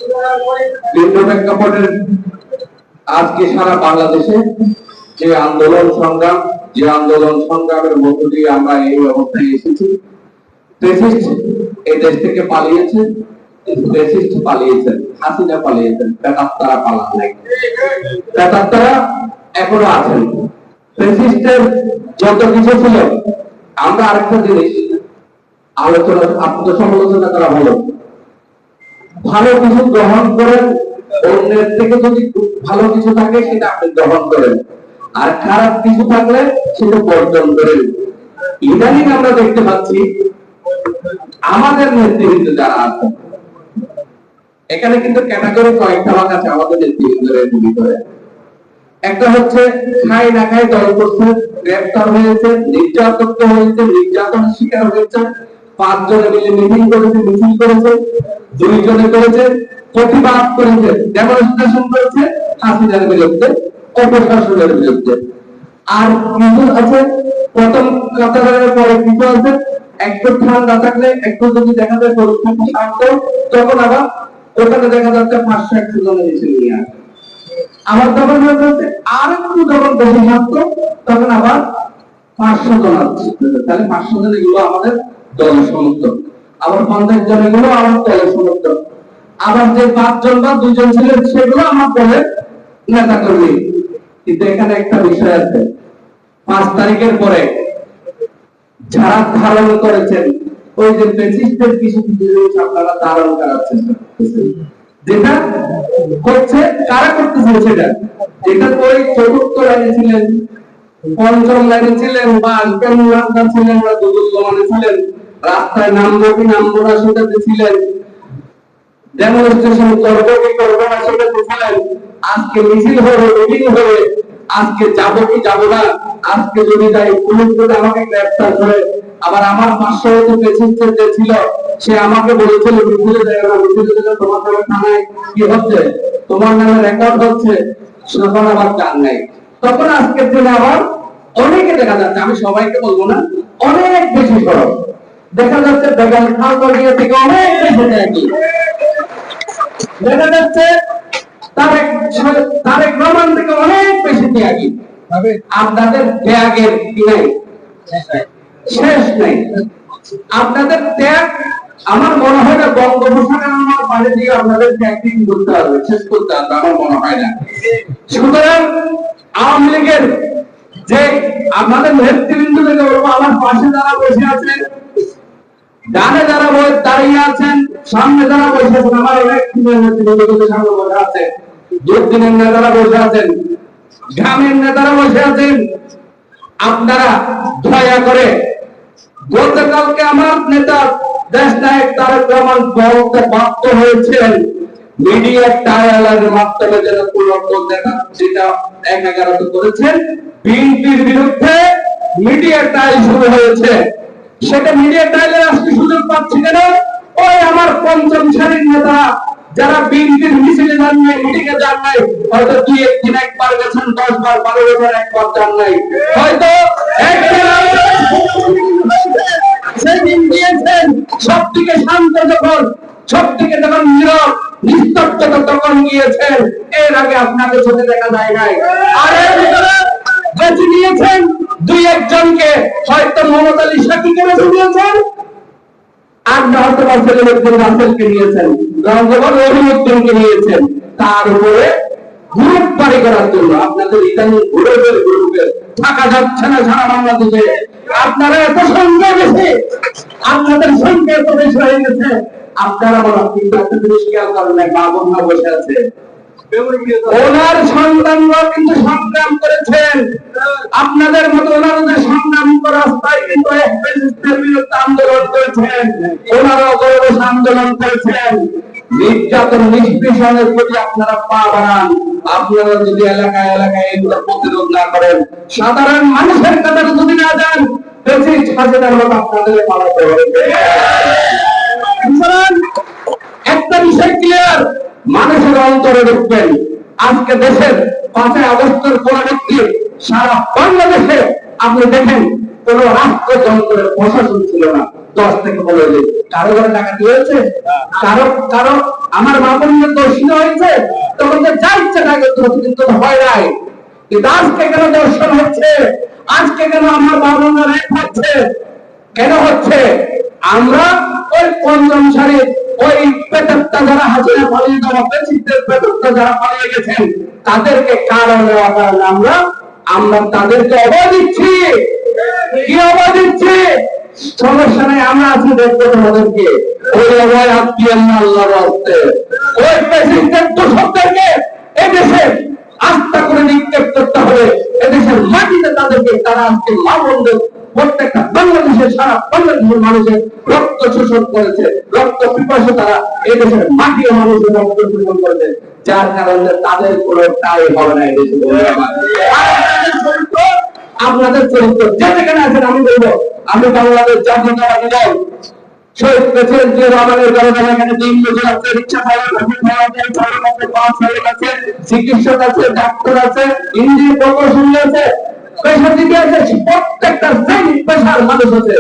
ভিন্ন প্রেক্ষাপটের আজকে সারা বাংলাদেশে যে আন্দোলন সংগ্রামের মধ্য দিয়ে আমরা এই অবস্থায় এসেছি। ফ্যাসিস্ট এই দেশ থেকে পালিয়েছে, ফ্যাসিস্ট পালিয়েছেন, হাসিনা পালিয়েছেন, প্রেতাত্মারা পালান নাই। প্রেতাত্মারা এখনো আছেন। ফ্যাসিস্টের যত কিছু ছিল, আমরা আরেকটা জিনিস আলোচনা আত্মসমালোচনা করা হলো, ভালো কিছু গ্রহণ করেন, অন্যের থেকে যদি ভালো কিছু থাকে সেটা আপনি গ্রহণ করেন, আর খারাপ কিছু থাকলে সেটা বর্জন করেন। ইদানিং আমরা দেখতে পাচ্ছি আমাদের নেতৃবৃন্দ যারা আছে, এখানে কিন্তু ক্যাটাগরি কয়েকটা ভাগ আছে আমাদের নেতৃবৃন্দের ভিতরে। একটা হচ্ছে খাই না খাই দল করছে, গ্রেফতার হয়েছে, নির্যাতন হয়েছে, নির্যাতনের শিকার হয়েছে, 5 জনে মিলে মিটিং করেছে, মিছিল করেছে, 2 জনে করেছে, প্রতিবাদ করেছে, ডেমনস্ট্রেশন করেছে হাসিনার বিরুদ্ধে, অপশাসনের বিরুদ্ধে। আর কিছু আছে প্রথম কাতারের পরে কিছু আছে একটু ঠান্ডা থাকলে, একটু যদি দেখা যায় পরিস্থিতি শান্ত, তখন আবার ওখানে দেখা যাচ্ছে 500-100 জনের মিছিল নিয়ে আসে। আবার তখন হচ্ছে আর একটু যখন বেশি শান্ত, তখন আবার 500 জন আসছে। তাহলে 500 জন এগুলো আমাদের দলের সমর্থক, আবার 50 জন এগুলো আমার দলের সমর্থক, আবার যে 5 জন বা 2 জন ছিলেন সেগুলো আমার দলের নেতা কর্মী। কিন্তু এখানে একটা বিষয় আছে, 5 তারিখের পরে যারা ধারণ করেছেন ওই যে ফ্যাসিস্টের কিছু জিনিস আপনারা ধারণ করার চেষ্টা করতেছেন, যেটা হচ্ছে কারা করতেছে সেটা, যেটা ওই 4র্থ লাইনে ছিলেন, 5ম লাইনে ছিলেন, বা আলকানুরান্দার ছিলেন, বা দুদুল্লমানে ছিলেন, রাস্তায় নামবো কি নামবো না সেটাতে ছিলেন, ডেমনস্ট্রেশন করবো কি করবো না সেটাতে ছিলেন, আজকে মিছিল হবে, মিটিং হবে, আজকে যাবো কি যাবো না, আজকে যদি যাই পুলিশ যদি আমাকে গ্রেফতার করে, আবার আমার 500 হয়তো পেছিস্টের যে ছিল সে আমাকে বলেছিল মিছিলে যায় না, মিছিলে গেলে তোমার নামে থানায় কি হচ্ছে, তোমার নামে রেকর্ড হচ্ছে, তখন আবার চান নাই। তখন আজকের দিনে আবার অনেকে দেখা যাচ্ছে, আমি সবাইকে বলবো না, অনেক বেশি খরচ দেখা যাচ্ছে, বেগম খালেদা থেকে অনেক বেশি একই দেখা যাচ্ছে, তারেক রহমান থেকে অনেক বেশি ত্যাগী। আপনাদের ত্যাগের কি নাই, শেষ নাই। আপনাদের ত্যাগ আমার মনে হয় না বঙ্গোপসাগর আমার পানি দিয়ে আপনাদের ত্যাগটি করতে হবে, শেষ করতে হবে, আমার মনে হয় না। সুতরাং আওয়ামী লীগের যে আমাদের নেতৃবৃন্দ থেকে বলবো, আমার পাশে যারা বসে আছেন, ডানে যারা দাঁড়িয়ে আছেন, সামনে যারা বসে আছেন, আমার অনেক নেতৃবৃন্দ সামনে বসে আছে, দুর্দিনের নেতারা বসে আছেন, গ্রামের নেতারা বসে আছেন, আপনারা দয়া করে, গতকালকে আমার নেতা দেশ নায়ক তারেক রহমান বলতে বাধ্য হয়েছেন মিডিয়া ট্রায়ালের মাধ্যমে যেটা যেটা 11 করেছেন, বিএনপির বিরুদ্ধে মিডিয়া ট্রায়াল শুরু হয়েছে, সেটা মিডিয়া ট্রায়ালের আজকে সুযোগ পাচ্ছে কেন? ওই আমার 5ম সারির নেতা যারা বিএনপির মিছিলে যান নাই, মিটিং এ যান নাই, হয়তো 2-1 দিন একবার গেছেন, 10 বার 12 বার একবার যান নাই, হয়তো সেদিন দিয়েছেন সবদিকে শান্ত, যখন সবদিকে যখন নীরব নিস্তব্ধতা তখন গিয়েছেন, এর আগে আপনাকে চোখে দেখা যায় নাই। আর এর ভিতরে বেছে নিয়েছেন 2-1 জনকে, হয়তো মোহাম্মদ আলী শাকিকে বেছে নিয়েছেন, আর নয়তো রাসেলউদ্দিন রাসেলকে নিয়েছেন, রঙ্গবর রহিমউদ্দিনকে নিয়েছেন, তার উপরে গ্রুপ বাড়ি করার জন্য। আপনাদের ইদানিং গ্রুপে থাকা যাচ্ছে না সারা বাংলাদেশে, আপনারা এত সংখ্যা বেশি, আপনাদের সংখ্যা এত বেশি হয়ে গেছে, আপনারা বলা কিন্তু একটা জিনিস খেয়াল করেন না, মা বোনরা বসে আছে, ওনার সন্তানরা কিন্তু সংগ্রাম করেছেন, আপনাদের মতো ওনারা যে সংগ্রাম রাস্তায় কিন্তু আন্দোলন করেছেন, ওনারা অগরবশ আন্দোলন করেছেন, নির্যাতন নিষ্পেষণের প্রতি আপনারা পা বাড়ান। আপনারা যদি এলাকায় এলাকায় এগুলো প্রতিরোধ না করেন, সাধারণ মানুষের কাছে যদি না যান, ফ্যাসিস্ট হাসিনার মতো আপনাদের পালাতে হবে। একটা বিষয় ক্লিয়ার, মানুষের অন্তরে ঢুকবেন। আজকে দেশের 5ই আগস্টের পরবর্তী সারা বাংলাদেশে আপনি দেখেন কোন রাষ্ট্রযন্ত্রের প্রশাসন ছিল না। 10 থেকে 15 দিন কারো ঘরে টাকা দিয়েছে, কারো আমার মা বোনদের করতে যা ইচ্ছে তাই করতে হচ্ছে, কিন্তু হয় নাই। কিন্তু আজকে কেন দর্শন হচ্ছে? আজকে কেন আমার বাবা রেপ হচ্ছে? কেন হচ্ছে? আমরা ওই পঞ্চম সারির ওই পেটকটা যারা হাজিরা পালিয়ে যাওয়া পেশিদের পেটকটা যারা পালিয়ে গেছেন তাদেরকে কারণ দেওয়ার কারণে আমরা তাদেরকে অবয় দিচ্ছি। কি অবয় দিচ্ছি? সমস্যা নেই, আমরা আছি, দেখবো তোমাদেরকে। ওই অবয় আত্মীয় আল্লাহর রাস্তে ওই পেশিদের দোষকদেরকে এদেশে আস্থা করে নিক্ষেপ করতে হবে। এদেশের মাটিতে তাদেরকে, তারা আজকে মা বন্ধু প্রত্যেকটা বাংলাদেশের, সারা বাংলাদেশের মানুষের রক্ত শোষণ করেছে, রক্ত পিপাসু তারা এই দেশের মাটি ও মানুষের রক্ত শোষণ করেছে, যার কারণে তাদের কোনো টাই হবে না। এদেশে আপনাদের চরিত্র যে যেখানে আছেন, আমি বলবো, আমি বাংলাদেশ জাতীয়তাবাদী দল শহীদ প্রেসিডেন্ট জিয়া রহমানের কারণে এখানে 3 বছর আছে, রিক্সা আছে, চিকিৎসক আছে, ডাক্তার আছে, ইঞ্জিনিয়ার প্রকৌশলী আছে, পেশাজীবী আছে, প্রত্যেকটা শ্রেণী পেশার মানুষ আছে।